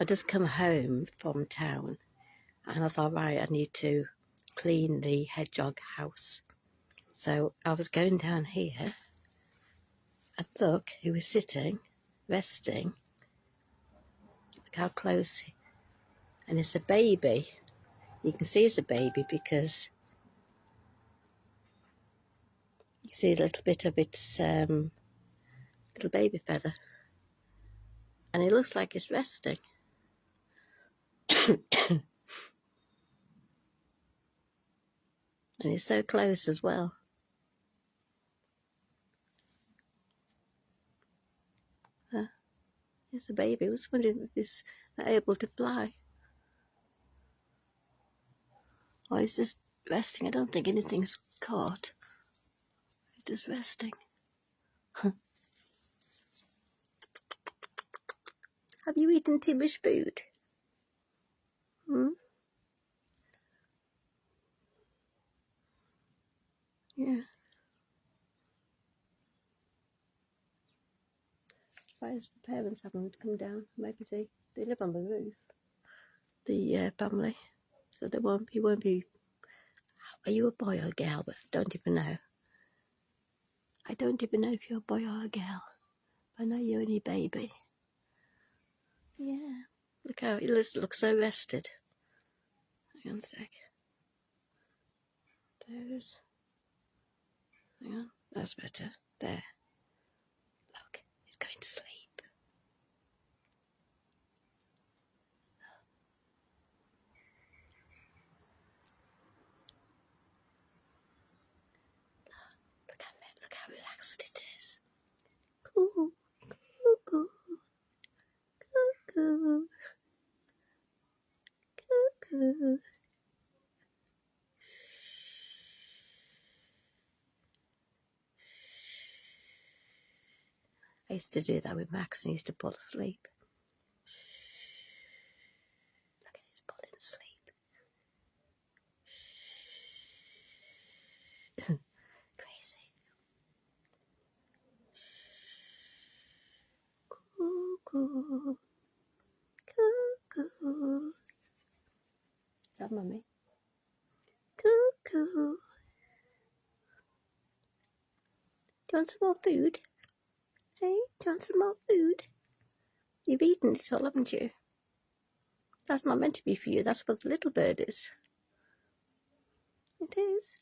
I just come home from town and I thought, right, I need to clean the hedgehog house. So I was going down here and look, he was sitting, resting. Look how close, and it's a baby. You can see it's a baby because you see a little bit of its little baby feather. And it looks like it's resting. And it's so close as well. It's a baby. I was wondering if it's able to fly. Oh, it's just resting. I don't think anything's caught. It's just resting. Have you eaten Timish food? Hmm? Yeah. Why is the parents having to come down? Maybe they live on the roof. The family. So he won't be. Are you a boy or a girl? But I don't even know. I don't even know if you're a boy or a girl. I know you're only a baby. Yeah. Look how he looks so rested. Hang on a sec. There's. Hang on. That's better. There. Look, he's going to sleep. Look how relaxed it is. Cuckoo, cuckoo, cuckoo, cuckoo. I used to do that with Max and he used to fall asleep. Look at his falling asleep. Crazy. Cuckoo, cuckoo. Is that Mummy? Cuckoo. Do you want some more food? Hey, do you want some more food? You've eaten it all, haven't you? That's not meant to be for you. That's what the little bird is. It is.